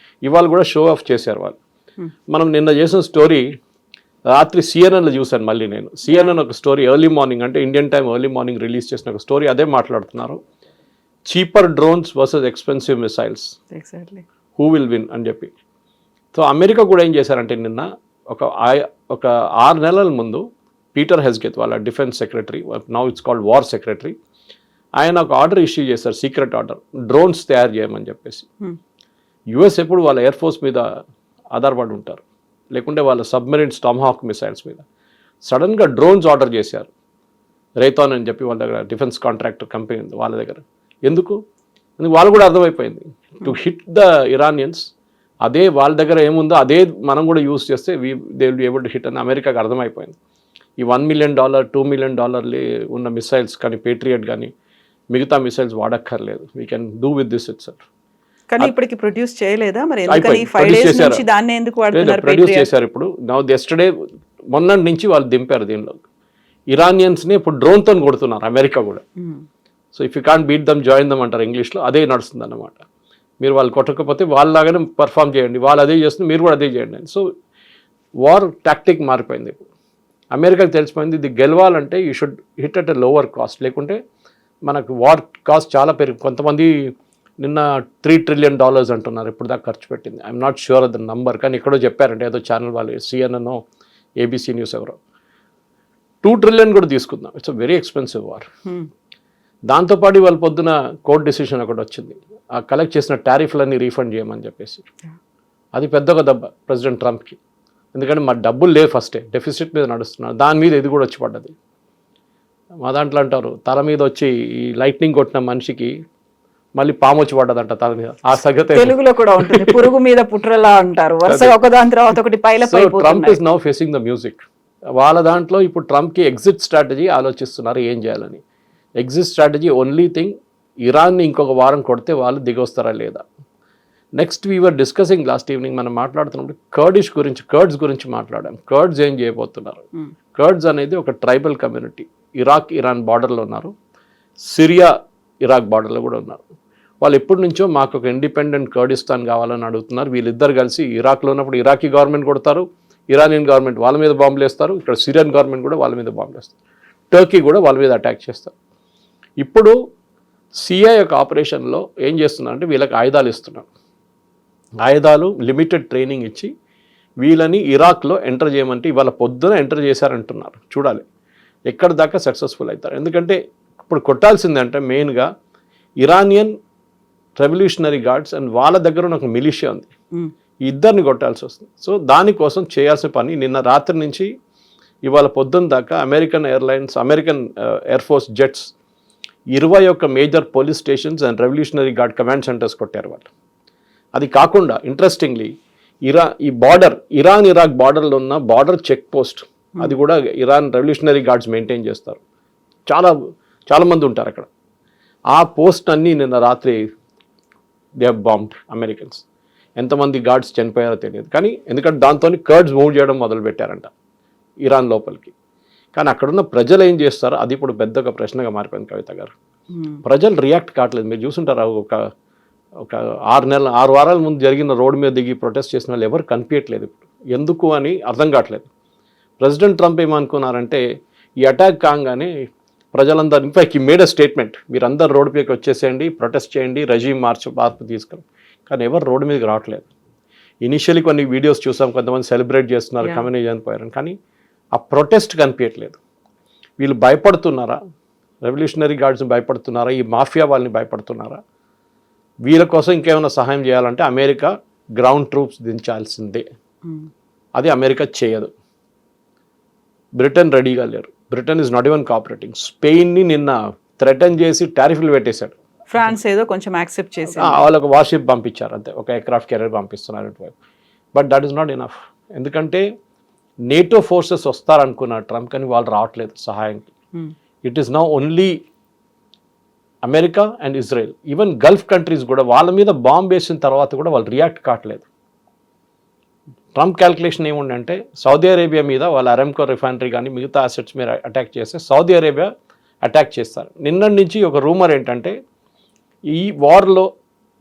ఇవాళ కూడా షో ఆఫ్ చేశారు వాళ్ళు. మనం నిన్న చేసిన స్టోరీ రాత్రి సిఎన్ఎన్లో చూశాను మళ్ళీ నేను. సిఎన్ఎన్ ఒక స్టోరీ ఎర్లీ మార్నింగ్, అంటే Indian time early morning release చేసిన ఒక స్టోరీ, అదే మాట్లాడుతున్నారు. Cheaper drones versus expensive missiles, who will win అని చెప్పి. సో అమెరికా కూడా ఏం చేశారంటే నిన్న ఒక 6 నెలల ముందు పీటర్ హెస్గెత్ వాళ్ళ defence secretary, now it's called war secretary, ఆయన ఒక ఆర్డర్ ఇష్యూ చేశారు, సీక్రెట్ ఆర్డర్, డ్రోన్స్ తయారు చేయమని చెప్పేసి. యుఎస్ ఎప్పుడు వాళ్ళ ఎయిర్ ఫోర్స్ మీద ఆధారపడి ఉంటారు, లేకుంటే వాళ్ళ సబ్మెరీన్ టామ్హాక్ మిసైల్స్ మీద. సడన్గా డ్రోన్స్ ఆర్డర్ చేశారు రైతాన్ అని చెప్పి వాళ్ళ దగ్గర, డిఫెన్స్ కాంట్రాక్టర్ కంపెనీ ఉంది వాళ్ళ దగ్గర. ఎందుకు వాళ్ళు కూడా అర్థమైపోయింది, టు హిట్ ద ఇరానియన్స్. అదే వాళ్ళ దగ్గర ఏముందో అదే మనం కూడా యూజ్ చేస్తే they will be able to hit అని అమెరికాకి అర్థమైపోయింది. ఈ $1 million $2 million ఉన్న మిసైల్స్ కానీ పేట్రియట్ కానీ మిగతా మిసైల్స్ వాడక్కర్లేదు. We can do with this itself. కానీ ఇప్పటికి ప్రొడ్యూస్ చేయలేదా మరి? ఎందుకని 5 days నుంచి దాన్ని ఎందుకు వాడుతున్నారు? ప్రొడ్యూస్ చేశారు. ఇప్పుడు ఎస్టర్డే మొన్నటి నుంచి వాళ్ళు దింపారు దీనిలో. ఇరానియన్స్ని ఇప్పుడు డ్రోన్తో కొడుతున్నారు అమెరికా కూడా. So if you can't beat them join them అంటారు ఇంగ్లీష్లో. అదే నడుస్తుంది అన్నమాట. మీరు వాళ్ళు కొట్టకపోతే వాళ్ళలాగానే పర్ఫామ్ చేయండి, వాళ్ళు అదే చేస్తుంది, మీరు కూడా అదే చేయండి. సో వార్ టాక్టిక్ మారిపోయింది. ఇప్పుడు అమెరికాకి తెలిసిపోయింది ఇది గెలవాలంటే you should hit at a lower caste, లేకుంటే మనకు వార్ కాస్ట్ చాలా కొంతమంది నిన్న $3 trillion అంటున్నారు ఇప్పుడు దాకా ఖర్చు పెట్టింది. I'm not sure the number, కానీ ఎక్కడో చెప్పారంటే ఏదో ఛానల్ వాళ్ళు CNN ABC న్యూస్ ఎవరో 2 trillion కూడా తీసుకుందాం. It's a very expensive war. దాంతోపాటు వాళ్ళ పొద్దున కోర్ట్ డెసిషన్ ఒకటి వచ్చింది, ఆ కలెక్ట్ చేసిన టారిఫ్లన్నీ రీఫండ్ చేయమని చెప్పేసి. అది పెద్ద ఒక దెబ్బ ప్రెసిడెంట్ ట్రంప్కి. ఎందుకంటే మా డబ్బులు లేవు, ఫస్టే డెఫిసిట్ మీద నడుస్తున్నారు, దాని మీద ఇది కూడా వచ్చి పడ్డది. మా దాంట్లో అంటారు తల మీద వచ్చి ఈ లైట్నింగ్ కొట్టిన మనిషికి మళ్ళీ పాము వచ్చి పడ్డదంట తల మీద. ఆ సంగతి తెలుగులో కూడా ఉంటుంది, పురుగు మీద పుట్రలా అంటారు. వరుసగా ఒకదాని తర్వాత ఒకటి పైలపై. Trump is now facing the music. వాళ్ళ దాంట్లో ఇప్పుడు ట్రంప్కి ఎగ్జిట్ స్ట్రాటజీ ఆలోచిస్తున్నారు ఏం చేయాలని. ఎగ్జిట్ స్ట్రాటజీ ఓన్లీ థింగ్, ఇరాన్ని ఇంకొక వారం కొడితే వాళ్ళు దిగొస్తారా లేదా. Next we are discussing last evening మనం మాట్లాడుతున్నప్పుడు కర్డ్స్ గురించి మాట్లాడాం. కర్డ్స్ ఏం చేయబోతున్నారు. కర్డ్స్ అనేది ఒక ట్రైబల్ కమ్యూనిటీ, ఇరాక్ ఇరాన్ బార్డర్లో ఉన్నారు, సిరియా ఇరాక్ బార్డర్లో కూడా ఉన్నారు. వాళ్ళు ఎప్పటి నుంచో మాకు ఒక ఇండిపెండెంట్ కర్డిస్తాన్ కావాలని అడుగుతున్నారు. వీళ్ళిద్దరు కలిసి ఇరాక్లో ఉన్నప్పుడు ఇరాకీ గవర్నమెంట్ కొడతారు, ఇరానియన్ గవర్నమెంట్ వాళ్ళ మీద బాంబులు వేస్తారు, ఇక్కడ సిరియన్ గవర్నమెంట్ కూడా వాళ్ళ మీద బాంబులు వేస్తారు, టర్కీ కూడా వాళ్ళ మీద అటాక్ చేస్తారు. ఇప్పుడు సిఐ యొక్క ఆపరేషన్లో ఏం చేస్తున్నారంటే వీళ్ళకి ఆయుధాలు ఇస్తున్నారు. ఆయుధాలు లిమిటెడ్ ట్రైనింగ్ ఇచ్చి వీళ్ళని ఇరాక్లో ఎంటర్ చేయమంటే ఇవాళ పొద్దున ఎంటర్ చేశారంటున్నారు. చూడాలి ఎక్కడ దాకా సక్సెస్ఫుల్ అవుతారు. ఎందుకంటే ఇప్పుడు కొట్టాల్సిందంటే మెయిన్గా ఇరానియన్ రెవల్యూషనరీ గార్డ్స్ అండ్ వాళ్ళ దగ్గర ఉన్న ఒక మిలిషియా ఉంది, ఈ ఇద్దరిని కొట్టాల్సి వస్తుంది. సో దానికోసం చేయాల్సిన పని నిన్న రాత్రి నుంచి ఇవాళ పొద్దున్న దాకా American air force jets 21 major police stations and revolutionary guard command centres కొట్టారు వాళ్ళు. అది కాకుండా ఇంట్రెస్టింగ్లీ ఈ బార్డర్ ఇరాన్ ఇరాక్ బార్డర్లో ఉన్న బార్డర్ చెక్ పోస్ట్ అది కూడా ఇరాన్ రెవల్యూషనరీ గార్డ్స్ మెయింటైన్ చేస్తారు. చాలా మంది ఉంటారు అక్కడ. ఆ పోస్ట్ అన్నీ నిన్న రాత్రి దే హ్యావ్ బాంబ్డ్ అమెరికన్స్. ఎంతమంది గార్డ్స్ చనిపోయారో తెలియదు, కానీ ఎందుకంటే దాంతో కర్డ్స్ మూవ్ చేయడం మొదలుపెట్టారంట ఇరాన్ లోపలికి. కానీ అక్కడున్న ప్రజలు ఏం చేస్తారో అది ఇప్పుడు పెద్దగా ప్రశ్నగా మారిపోయింది కవిత గారు. ప్రజలు రియాక్ట్ కావట్లేదు. మీరు చూసుంటారు ఒక 6 వారాల ముందు జరిగిన రోడ్డు మీద దిగి ప్రొటెస్ట్ చేసిన వాళ్ళు ఎవరు కనిపించట్లేదు ఇప్పుడు. ఎందుకు అని అర్థం కావట్లేదు. ప్రెసిడెంట్ ట్రంప్ ఏమనుకున్నారంటే ఈ అటాక్ కాగానే ప్రజలందరూ ఇన్ఫాక్ట్ ఈ మేడ్ అ స్టేట్మెంట్, మీరందరూ రోడ్డు మీదకి వచ్చేసేయండి, ప్రొటెస్ట్ చేయండి, రెజీమ్ మార్పు తీసుకుని. కానీ ఎవరు రోడ్డు మీదకి రావట్లేదు. ఇనిషియలీ కొన్ని వీడియోస్ చూసాం, కొంతమంది సెలబ్రేట్ చేస్తున్నారు కమ్యూనిటీ చనిపోయారని, కానీ ఆ ప్రొటెస్ట్ కనిపించట్లేదు. వీళ్ళు భయపడుతున్నారా? రెవల్యూషనరీ గార్డ్స్ని భయపడుతున్నారా? ఈ మాఫియా వాళ్ళని భయపడుతున్నారా? వీళ్ళ కోసం ఇంకేమైనా సహాయం చేయాలంటే అమెరికా గ్రౌండ్ ట్రూప్స్ దించాల్సిందే. అది అమెరికా చేయదు. బ్రిటన్ రెడీగా లేరు. Britain is not even cooperating. స్పెయిన్ని నిన్న థ్రెటన్ చేసి టారిఫ్లు పెట్టేశాడు. ఫ్రాన్స్ ఏదో కొంచెం యాక్సెప్ట్ చేసి వాళ్ళకు వార్షిప్ పంపించారు, అంతే, ఒక ఎయిర్క్రాఫ్ట్ కెరియర్ పంపిస్తున్నారు. But that is not enough. ఎందుకంటే నేటో ఫోర్సెస్ వస్తారనుకున్నారు ట్రంప్, కానీ వాళ్ళు రావట్లేదు సహాయానికి. It is now only America and Israel. Even Gulf countries కూడా వాళ్ళ మీద బాంబ్ వేసిన తర్వాత కూడా వాళ్ళు రియాక్ట్ కావట్లేదు. ట్రంప్ క్యాల్కులేషన్ ఏముందంటే సౌదీ అరేబియా మీద వాళ్ళ అరామ్కో రిఫైనరీ కానీ మిగతా అసెట్స్ మీద అటాక్ చేస్తే సౌదీ అరేబియా అటాక్ చేస్తారు. నిన్నటి నుంచి ఒక రూమర్ ఏంటంటే ఈ వార్లో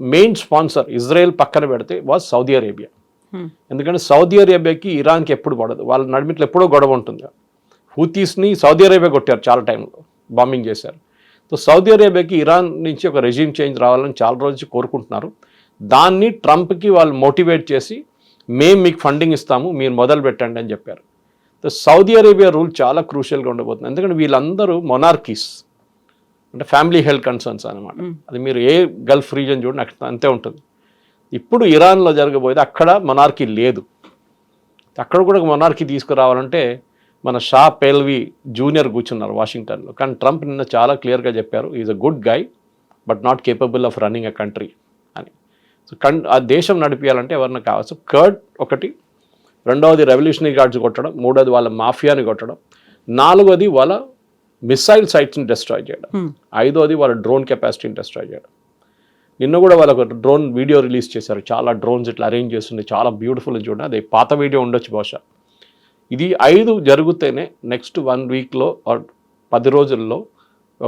మెయిన్ స్పాన్సర్ ఇజ్రాయెల్ పక్కన పెడితే వాజ్ సౌదీ అరేబియా. ఎందుకంటే సౌదీ అరేబియాకి ఇరాన్కి ఎప్పుడు పడదు, వాళ్ళ నడిమిట్లో ఎప్పుడో గొడవ ఉంటుంది. హూతీస్ని సౌదీ అరేబియా కొట్టారు, చాలా టైంలో బాంబింగ్ చేశారు. సో సౌదీ అరేబియాకి ఇరాన్ నుంచి ఒక రెజ్యూమ్ చేంజ్ రావాలని చాలా రోజు కోరుకుంటున్నారు. దాన్ని ట్రంప్కి వాళ్ళు మోటివేట్ చేసి మేము మీకు ఫండింగ్ ఇస్తాము, మీరు మొదలు పెట్టండి అని చెప్పారు. సో సౌదీ అరేబియా రూల్ చాలా క్రూషియల్గా ఉండబోతుంది. ఎందుకంటే వీళ్ళందరూ మొనార్కీస్, అంటే ఫ్యామిలీ హెల్త్ కన్సర్న్స్ అనమాట. అది మీరు ఏ గల్ఫ్ రీజన్ చూడండి అక్కడ అంతే ఉంటుంది. ఇప్పుడు ఇరాన్లో జరగబోయేది అక్కడ మొనార్కీ లేదు. అక్కడ కూడా మొనార్కీ తీసుకురావాలంటే మన షా పెల్వి జూనియర్ కూర్చున్నారు వాషింగ్టన్లో. కానీ ట్రంప్ నిన్న చాలా క్లియర్గా చెప్పారు, is a good guy but not capable of running a country అని. సో ఆ దేశం నడిపించాలంటే ఎవరిని కావచ్చు. కర్డ్ ఒకటి, రెండవది రెవల్యూషనరీ గార్డ్స్ కొట్టడం, మూడవది వాళ్ళ మాఫియాని కొట్టడం, నాలుగోది వాళ్ళ మిసైల్ సైట్స్ని డిస్ట్రాయ్ చేయడం. ఐదోది వాళ్ళ డ్రోన్ కెపాసిటీని డిస్ట్రాయ్ చేయడం. నిన్న కూడా వాళ్ళు ఒక డ్రోన్ వీడియో రిలీజ్ చేశారు. చాలా డ్రోన్స్ ఇట్లా అరేంజ్ చేస్తుంది, చాలా బ్యూటిఫుల్ చూడండి. అది పాత వీడియో ఉండొచ్చు బహుశా. ఇది 5 జరిగితేనే నెక్స్ట్ 1 వీక్లో 10 రోజుల్లో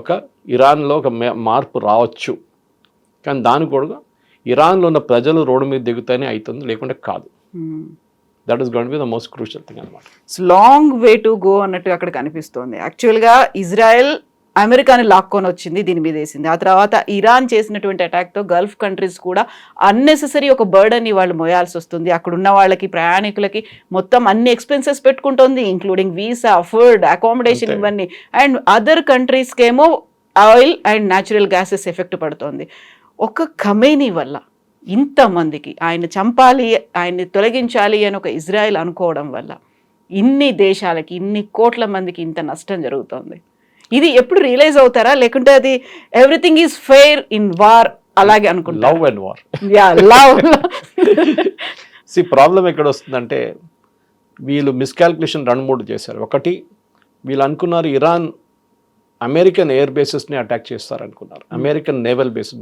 ఒక ఇరాన్లో ఒక మార్పు రావచ్చు. కానీ దాని కూడా ఇరాన్లో ఉన్న ప్రజలు రోడ్డు మీద దిగుతూనే అవుతుంది, లేకుంటే కాదు. That is going to be the most crucial thing అనమాట. It's long way to go అన్నట్టు అక్కడ కనిపిస్తోంది. యాక్చువల్గా ఇజ్రాయెల్ అమెరికాని లాక్కొని వచ్చింది, దీని మీద వేసింది. ఆ తర్వాత ఇరాన్ చేసినటువంటి అటాక్తో గల్ఫ్ కంట్రీస్ కూడా అన్నెసెసరీ ఒక బర్డన్ని వాళ్ళు మోయాల్సి వస్తుంది. అక్కడ ఉన్న వాళ్ళకి, ప్రయాణికులకి మొత్తం అన్ని ఎక్స్పెన్సెస్ పెట్టుకుంటుంది, ఇంక్లూడింగ్ వీసా, ఫుడ్, అకామిడేషన్, ఇవన్నీ. అండ్ అదర్ కంట్రీస్కి ఏమో oil and natural gases effect పడుతుంది. ఒక ఖమేనీ వల్ల ఇంతమందికి ఆయన చంపాలి, ఆయన్ని తొలగించాలి అని ఒక ఇజ్రాయెల్ అనుకోవడం వల్ల ఇన్ని దేశాలకి, ఇన్ని కోట్ల మందికి ఇంత నష్టం జరుగుతుంది. ఇది ఎప్పుడు రియలైజ్ అవుతారా, లేకుంటే అది everything is fair in war అలాగే అనుకుంటారు? Love and war. Love. Problem ఎక్కడ వస్తుందంటే వీళ్ళు మిస్కాల్కులేషన్ 2-3 చేశారు. ఒకటి, వీళ్ళు అనుకున్నారు ఇరాన్ అమెరికన్ ఎయిర్ బేసెస్ని అటాక్ చేస్తారనుకున్నారు. అమెరికన్ నేవల్ బేస్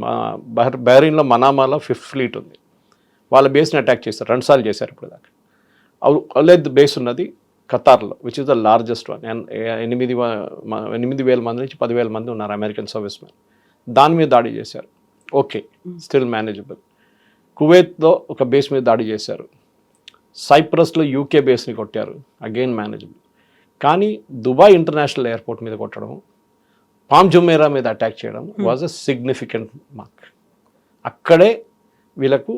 బహ్రెయిన్లో మనామాలో 5th ఫ్లీట్ ఉంది, వాళ్ళ బేస్ని అటాక్ చేస్తారు. 2 సార్లు చేశారు ఇప్పుడు దాకా. అలెద్ బేస్ ఉన్నది ఖతార్లో, which is the largest one. 8,000 మంది నుంచి 10,000 మంది ఉన్నారు అమెరికన్ సర్వీస్ మ్యాన్. దాని మీద దాడి చేశారు. Okay, still manageable. కువైత్లో ఒక బేస్ మీద దాడి చేశారు. సైప్రస్లో యూకే బేస్ని కొట్టారు, అగైన్ మేనేజబుల్. కానీ దుబాయ్ ఇంటర్నేషనల్ ఎయిర్పోర్ట్ మీద కొట్టడం, పామ్ జుమేరా మీద అటాక్ చేయడం వాజ్ అ సిగ్నిఫికెంట్ మార్క్. అక్కడే వీళ్ళకు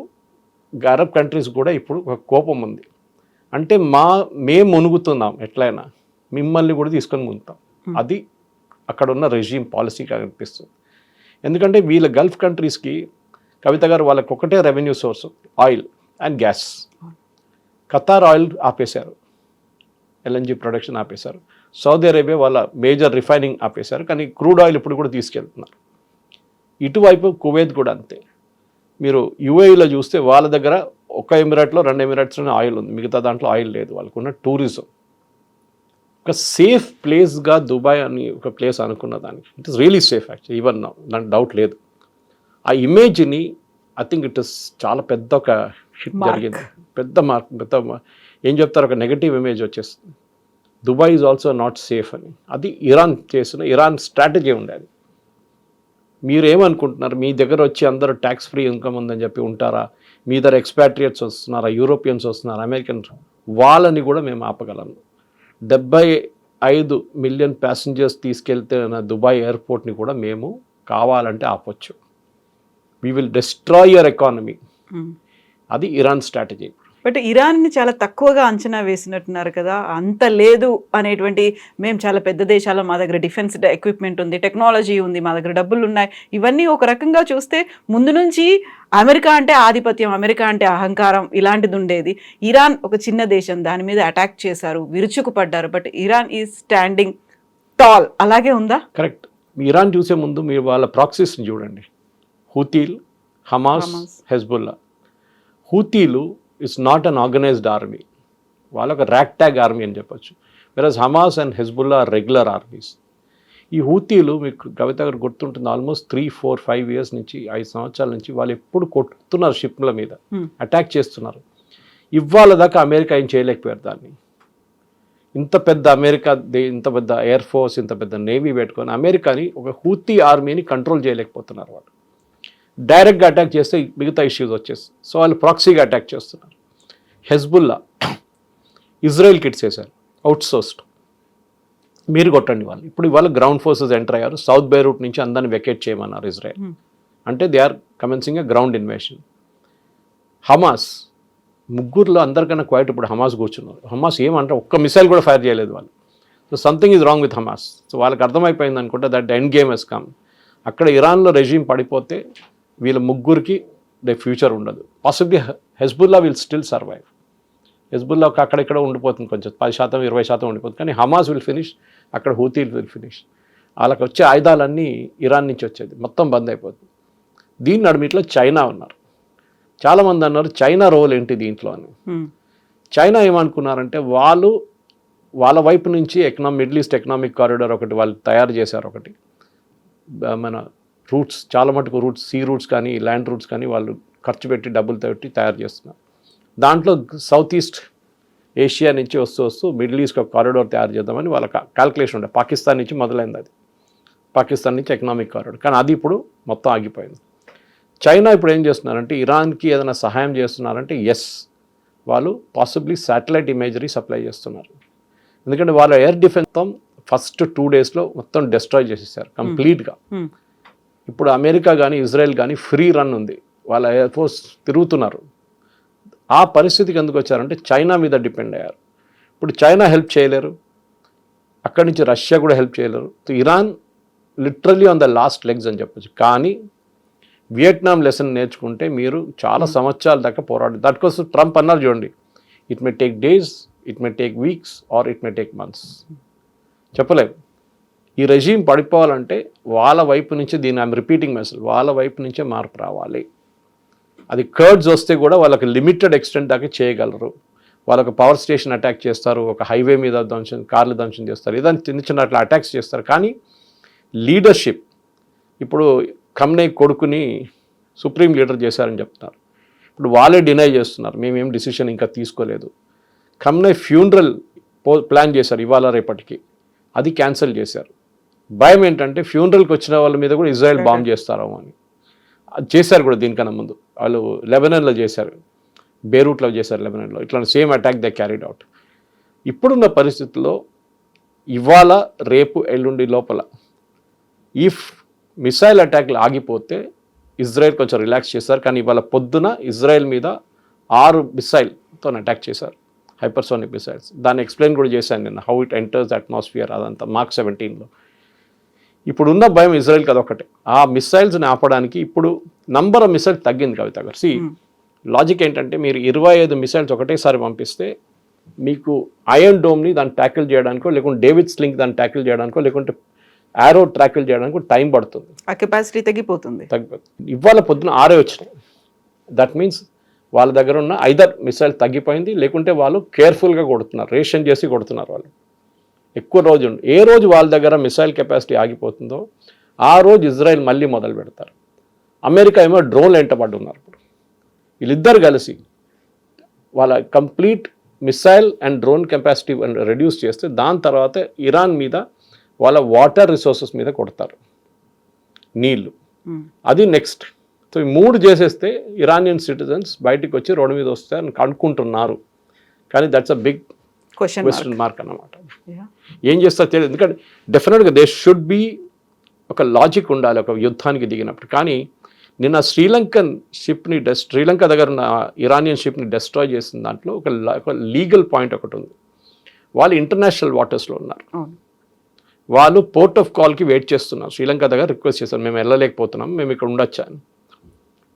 అరబ్ కంట్రీస్ కూడా ఇప్పుడు ఒక కోపం ఉంది. అంటే మేము మునుగుతున్నాం, ఎట్లయినా మిమ్మల్ని కూడా తీసుకొని మునుగుతాం. అది అక్కడ ఉన్న రెజీమ్ పాలసీగా అనిపిస్తుంది. ఎందుకంటే వీళ్ళ గల్ఫ్ కంట్రీస్కి, కవిత గారు, వాళ్ళకి ఒకటే revenue source oil and gas. Qatar oil ఆపేశారు, ఎల్ఎన్జీ ప్రొడక్షన్ ఆపేశారు. సౌదీ అరేబియా వాళ్ళ మేజర్ రిఫైనింగ్ ఆపేశారు, కానీ క్రూడ్ ఆయిల్ ఇప్పుడు కూడా తీసుకెళ్తున్నారు. ఇటువైపు కువైత్ కూడా అంతే. మీరు యుఏఈలో చూస్తే వాళ్ళ దగ్గర ఒక ఎమిరేట్లో 2 ఎమిరేట్స్లోనే ఆయిల్ ఉంది, మిగతా దాంట్లో ఆయిల్ లేదు. వాళ్ళకున్న టూరిజం ఒక సేఫ్ ప్లేస్గా దుబాయ్ అని ఒక ప్లేస్ అనుకున్న దానికి it is really safe actually, even now, దానికి డౌట్ లేదు. ఆ ఇమేజ్ని ఐ థింక్ ఇట్ ఇస్ చాలా పెద్ద ఒక హిట్ జరిగింది, పెద్ద మార్క్, ఏం చెప్తారు, ఒక నెగటివ్ ఇమేజ్ వచ్చేస్తుంది. Dubai is also not safe అని. అది ఇరాన్ స్ట్రాటజీ ఉండేది. మీరేమనుకుంటున్నారు, మీ దగ్గర వచ్చి అందరూ ట్యాక్స్ ఫ్రీ ఇన్కమ్ ఉందని చెప్పి ఉంటారా? మీ దగ్గర ఎక్స్పాట్రియేట్స్ వస్తున్నారా, యూరోపియన్స్ వస్తున్నారా, అమెరికన్స్, వాళ్ళని కూడా మేము ఆపగలము. 75 మిలియన్ ప్యాసింజర్స్ తీసుకెళ్తే దుబాయ్ ఎయిర్పోర్ట్ని కూడా మేము కావాలంటే ఆపొచ్చు. We will destroy your economy. అది ఇరాన్ స్ట్రాటజీ. బట్ ఇరాన్ని చాలా తక్కువగా అంచనా వేసినట్టున్నారు కదా, అంత లేదు అనేటువంటి, మేము చాలా పెద్ద దేశాలు, మా దగ్గర డిఫెన్స్ ఎక్విప్మెంట్ ఉంది, టెక్నాలజీ ఉంది, మా దగ్గర డబ్బులు ఉన్నాయి, ఇవన్నీ ఒక రకంగా చూస్తే ముందు నుంచి అమెరికా అంటే ఆధిపత్యం, అమెరికా అంటే అహంకారం ఇలాంటిది ఉండేది. ఇరాన్ ఒక చిన్న దేశం, దాని మీద అటాక్ చేశారు, విరుచుకుపడ్డారు. But Iran is standing tall, అలాగే ఉందా? కరెక్ట్. ఇరాన్ చూసే ముందు మీరు వాళ్ళ ప్రాక్సీస్ని చూడండి. హూతీలు, హమాస్, హెజ్బుల్లా. హూతీలు it's not an organized army, వాళ్ళ ఒక ర్యాక్ ట్యాగ్ ఆర్మీ అని చెప్పొచ్చు. Versus Hamas and Hezbollah regular armies. ఈ హూతీలు మీకు కవిత గారు గుర్తుంటుంది, ఆల్మోస్ట్ 3, 4, 5 ఇయర్స్ నుంచి, 5 సంవత్సరాల నుంచి వాళ్ళు ఎప్పుడు కొట్టుతున్నారు, షిప్ల మీద అటాక్ చేస్తున్నారు. ఇవాళ దాకా అమెరికా ఏం చేయలేకపోయారు దాన్ని. ఇంత పెద్ద అమెరికా, ఇంత పెద్ద ఎయిర్ ఫోర్స్, ఇంత పెద్ద నేవీ పెట్టుకొని అమెరికాని, ఒక హూతీ ఆర్మీని కంట్రోల్ చేయలేకపోతున్నారు వాళ్ళు. డైరెక్ట్గా అటాక్ చేస్తే మిగతా ఇష్యూస్ వచ్చేస్తాయి. సో వాళ్ళు ప్రాక్సీగా అటాక్ చేస్తున్నారు. హెజ్బుల్లా ఇజ్రాయెల్కి ఇచ్చేసారు, అవుట్సోర్స్డ్, మీరు కొట్టండి వాళ్ళు. ఇప్పుడు ఇవాళ గ్రౌండ్ ఫోర్సెస్ ఎంటర్ అయ్యారు. సౌత్ బైరూట్ నుంచి అందరిని వెకేట్ చేయమన్నారు ఇజ్రాయెల్. అంటే they are commencing a ground invasion. Hamas ముగ్గురులో అందరికన్నా క్వైట్ ఇప్పుడు హమాస్ కూర్చున్నారు. హమాస్ ఏమంటే ఒక్క మిసైల్ కూడా ఫైర్ చేయలేదు వాళ్ళు. So something is wrong with Hamas. So వాళ్ళకి అర్థమైపోయింది అనుకుంటే that end game has come. అక్కడ ఇరాన్లో రెజీమ్ పడిపోతే వీళ్ళ ముగ్గురికి ఫ్యూచర్ ఉండదు. Possibly Hezbollah will still survive. Hezbollah అక్కడెక్కడ ఉండిపోతుంది, కొంచెం 10%, 20% ఉండిపోతుంది. కానీ హమాస్ విల్ ఫినిష్, అక్కడ హూతీలు విల్ ఫినిష్. వాళ్ళకి వచ్చే ఆయుధాలన్నీ ఇరాన్ నుంచి వచ్చేది, మొత్తం బంద్ అయిపోతుంది. దీని నడుమిట్లో చైనా ఉన్నారు. చాలామంది అన్నారు చైనా రోల్ ఏంటి దీంట్లో అని. చైనా ఏమనుకున్నారంటే వాళ్ళు వాళ్ళ వైపు నుంచి మిడిల్ ఈస్ట్ ఎకనామిక్ కారిడార్ ఒకటి వాళ్ళు తయారు చేశారు. ఒకటి మన రూట్స్, చాలా మటుకు రూట్స్, సీ రూట్స్ కానీ ల్యాండ్ రూట్స్ కానీ వాళ్ళు ఖర్చు పెట్టి డబ్బులు పెట్టి తయారు చేస్తున్నారు. దాంట్లో సౌత్ ఈస్ట్ ఏషియా నుంచి వస్తూ మిడిల్ ఈస్ట్ ఒక కారిడార్ తయారు చేద్దామని వాళ్ళ క్యాల్కులేషన్ ఉండే. పాకిస్తాన్ నుంచి మొదలైంది అది, పాకిస్తాన్ నుంచి ఎకనామిక్ కారిడార్. కానీ అది ఇప్పుడు మొత్తం ఆగిపోయింది. చైనా ఇప్పుడు ఏం చేస్తున్నారంటే ఇరాన్కి ఏదైనా సహాయం చేస్తున్నారంటే ఎస్, వాళ్ళు పాసిబ్లీ శాటిలైట్ ఇమేజరీ సప్లై చేస్తున్నారు. ఎందుకంటే వాళ్ళ ఎయిర్ డిఫెన్స్ ఫస్ట్ 2 daysలో మొత్తం డిస్ట్రాయ్ చేసేసారు కంప్లీట్గా. ఇప్పుడు అమెరికా కానీ ఇజ్రాయెల్ కానీ ఫ్రీ రన్ ఉంది, వాళ్ళ ఎయిర్ ఫోర్స్ తిరుగుతున్నారు. ఆ పరిస్థితికి ఎందుకు వచ్చారంటే చైనా మీద డిపెండ్ అయ్యారు. ఇప్పుడు చైనా హెల్ప్ చేయలేరు, అక్కడి నుంచి రష్యా కూడా హెల్ప్ చేయలేరు. Iran literally on the last legs అని చెప్పచ్చు. కానీ వియట్నాం లెసన్ నేర్చుకుంటే మీరు చాలా సంవత్సరాల దాకా పోరాడు. దానికోసం ట్రంప్ అన్నారు చూడండి, it may take days, it may take weeks or it may take months, చెప్పలేము. ఈ రెజీమ్ పడిపోవాలంటే వాళ్ళ వైపు నుంచి, దీన్ని ఐఎమ్ రిపీటింగ్ మెసేజ్, వాళ్ళ వైపు నుంచే మార్పు రావాలి. అది కర్డ్స్ వస్తే కూడా వాళ్ళకి లిమిటెడ్ ఎక్స్టెంట్ దాకా చేయగలరు. వాళ్ళకి పవర్ స్టేషన్ అటాక్ చేస్తారు, ఒక హైవే మీద ధ్వంసం, కార్లు ధ్వంసం చేస్తారు, ఏదైనా చిన్న అట్లా అటాక్స్ చేస్తారు. కానీ లీడర్షిప్, ఇప్పుడు ఖమ్నే కొడుకుని సుప్రీం లీడర్ చేశారని చెప్తున్నారు. ఇప్పుడు వాళ్ళే డినై చేస్తున్నారు, మేమేం డిసిషన్ ఇంకా తీసుకోలేదు. ఖమ్నే ఫ్యూనరల్ ప్లాన్ చేశారు ఇవాళ రేపటికి, అది క్యాన్సిల్ చేశారు. భయం ఏంటంటే ఫ్యూనరల్కి వచ్చిన వాళ్ళ మీద కూడా ఇజ్రాయెల్ బాంబ్ చేస్తారేమో అని. అది చేశారు కూడా దీనికన్నా ముందు, వాళ్ళు లెబనాన్లో చేశారు, బేరూట్లో చేశారు, లెబనాన్లో ఇట్లా same attack they carried out. ఇప్పుడున్న పరిస్థితుల్లో ఇవాళ రేపు ఎల్లుండి లోపల ఇఫ్ మిసైల్ అటాక్లు ఆగిపోతే ఇజ్రాయెల్ కొంచెం రిలాక్స్ చేశారు. కానీ ఇవాళ పొద్దున ఇజ్రాయెల్ మీద 6 మిసైల్తో అటాక్ చేశారు, హైపర్సోనిక్ మిసైల్స్. దాన్ని ఎక్స్ప్లెయిన్ కూడా చేశాను నిన్న, how it enters the atmosphere, అదంతా Mark 17లో. ఇప్పుడున్న భయం ఇజ్రాయెల్కి అదొకటే. ఆ మిసైల్స్ని ఆపడానికి ఇప్పుడు నంబర్ ఆఫ్ మిసైల్స్ తగ్గింది కవిత గారు. లాజిక్ ఏంటంటే మీరు 25 మిసైల్స్ ఒకటేసారి పంపిస్తే మీకు ఐరన్ డోమ్ని దాన్ని ట్యాకిల్ చేయడానికో, లేకుంటే డేవిడ్ స్లింగ్ దాన్ని ట్యాకిల్ చేయడానికో, లేకుంటే యారో ట్యాకిల్ చేయడానికి టైం పడుతుంది, ఆ కెపాసిటీ తగ్గిపోతుంది. ఇవాళ పొద్దున 6 వచ్చినాయి. దట్ మీన్స్ వాళ్ళ దగ్గర ఉన్న ఐదర్ మిసైల్ తగ్గిపోయింది, లేకుంటే వాళ్ళు కేర్ఫుల్గా కొడుతున్నారు, రేషన్ చేసి కొడుతున్నారు. వాళ్ళు ఎక్కువ రోజు ఏ రోజు వాళ్ళ దగ్గర మిసైల్ కెపాసిటీ ఆగిపోతుందో ఆ రోజు ఇజ్రాయెల్ మళ్ళీ మొదలు పెడతారు. అమెరికా ఏమో డ్రోన్లు వెంటబడి ఉన్నారు. ఇప్పుడు వీళ్ళిద్దరు కలిసి వాళ్ళ complete missile and drone capacity reduce చేస్తే దాని తర్వాత ఇరాన్ మీద, వాళ్ళ వాటర్ రిసోర్సెస్ మీద కొడతారు, నీళ్ళు. అది నెక్స్ట్. సో ఈ 3 చేసేస్తే ఇరానియన్ సిటిజన్స్ బయటికి వచ్చి రోడ్డు మీద వస్తారని అనుకుంటున్నారు. కానీ that's a big question mark అన్నమాట. ఏం చేస్తారో తెలియదు. ఎందుకంటే డెఫినెట్గా దే షుడ్ బి ఒక లాజిక్ ఉండాలి ఒక యుద్ధానికి దిగినప్పుడు. కానీ నిన్న శ్రీలంక దగ్గర ఉన్న ఇరానియన్ షిప్ని డెస్ట్రాయ్ చేసిన దాంట్లో ఒక లీగల్ పాయింట్ ఒకటి ఉంది. వాళ్ళు ఇంటర్నేషనల్ వాటర్స్లో ఉన్నారు, వాళ్ళు పోర్ట్ ఆఫ్ కాల్కి వెయిట్ చేస్తున్నారు. శ్రీలంక దగ్గర రిక్వెస్ట్ చేశారు, మేము వెళ్ళలేకపోతున్నాం, మేము ఇక్కడ ఉండొచ్చా అని.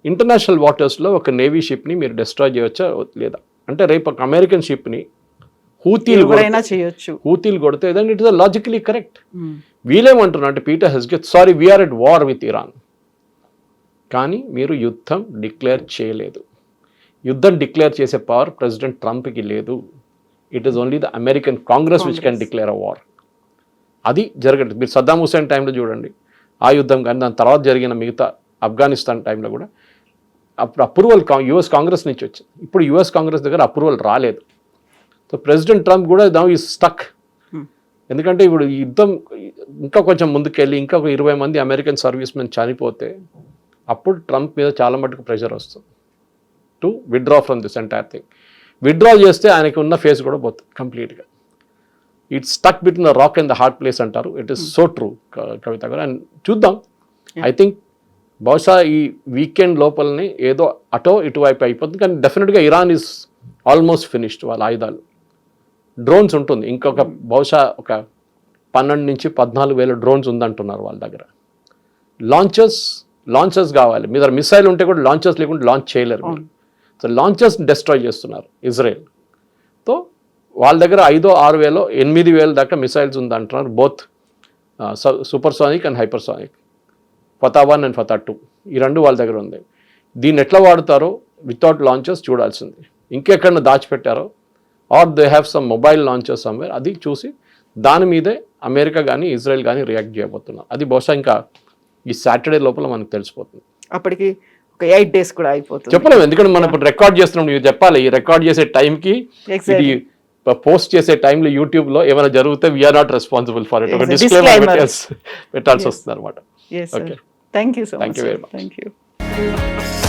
ఇంటర్నేషనల్ వాటర్స్లో ఒక నేవీ షిప్ని మీరు డిస్ట్రాయ్ చేయవచ్చా లేదా అంటే, రేపు ఒక అమెరికన్ షిప్ని హూతీలు కొడితే then it is logically correct. వీళ్ళేమంటున్నారు అంటే పీటర్ హెస్గెత్, sorry we are at war with Iran. కానీ మీరు యుద్ధం డిక్లేర్ చేయలేదు. యుద్ధం డిక్లేర్ చేసే పవర్ ప్రెసిడెంట్ ట్రంప్కి లేదు. It is only the American Congress which can declare a war. అది జరగదు. మీరు సద్దాం హుసేన్ టైంలో చూడండి ఆ యుద్ధం, కానీ దాని తర్వాత జరిగిన మిగతా ఆఫ్ఘనిస్తాన్ టైంలో కూడా అప్పుడు అప్రూవల్ యుఎస్ కాంగ్రెస్ నుంచి వచ్చింది. ఇప్పుడు యుఎస్ కాంగ్రెస్ దగ్గర అప్రూవల్ రాలేదు. సో ప్రెసిడెంట్ ట్రంప్ కూడా నౌ ఈజ్ స్టక్. ఎందుకంటే ఇప్పుడు ఈ యుద్ధం ఇంకా కొంచెం ముందుకెళ్ళి ఇంకా ఒక 20 మంది అమెరికన్ సర్వీస్ మెన్ చనిపోతే అప్పుడు ట్రంప్ మీద చాలా మటుకు ప్రెషర్ వస్తుంది to withdraw from this entire thing. Withdraw చేస్తే ఆయనకి ఉన్న ఫేస్ కూడా పోతుంది కంప్లీట్గా. It's stuck between the rock and the hard place అంటారు. ఇట్ ఈస్ సో ట్రూ కవిత గారు. అండ్ చూద్దాం, ఐ థింక్ బహుశా ఈ వీకెండ్ లోపలనే ఏదో అటో ఇటువైపు అయిపోతుంది. కానీ డెఫినెట్గా ఇరాన్ ఈజ్ ఆల్మోస్ట్ ఫినిష్డ్. వాళ్ళ ఆయుధాలు, డ్రోన్స్ ఉంటుంది, ఇంకొక బహుశా ఒక 12 నుంచి 14,000 డ్రోన్స్ ఉందంటున్నారు వాళ్ళ దగ్గర. లాంచర్స్ కావాలి. మీ దగ్గర మిసైల్ ఉంటే కూడా లాంచర్స్ లేకుండా లాంచ్ చేయలేరు. సో లాంచర్స్ డిస్ట్రాయ్ చేస్తున్నారు ఇజ్రాయెల్. తో వాళ్ళ దగ్గర 5,000-6,000 8,000 దాకా మిసైల్స్ ఉందంటున్నారు, both supersonic and hypersonic. Fatah 1 and Fatah 2 ఈ 2 వాళ్ళ దగ్గర ఉంది. దీన్ని ఎట్లా వాడతారో వితౌట్ లాంచర్స్ చూడాల్సింది. ఇంకెక్కడన్నా దాచిపెట్టారో or they have some mobile launcher somewhere, అది చూసి దాని మీదే అమెరికా కానీ ఇజ్రాయెల్ కానీ రియాక్ట్ చేయబోతున్నారు. అది బహుశా ఇంకా ఈ సాటర్డే లోపల మనకు తెలిసిపోతుంది. అప్పటికి ఒక 8 days కూడా అయిపోతుంది. చెప్పలేము, ఎందుకంటే మనం ఇప్పుడు రికార్డ్ చేస్తున్నాం, నువ్వు చెప్పాలి ఈ రికార్డ్ చేసే టైంకి ఇది పోస్ట్ చేసే టైంలో యూట్యూబ్ లో ఏమైనా జరిగితే we're not responsible for it, ఒక డిస్క్లైమర్ పెట్టాల్సి వస్తుంది అనమాట. Yes, sir. Thank you so much. Thank you very much. Thank you.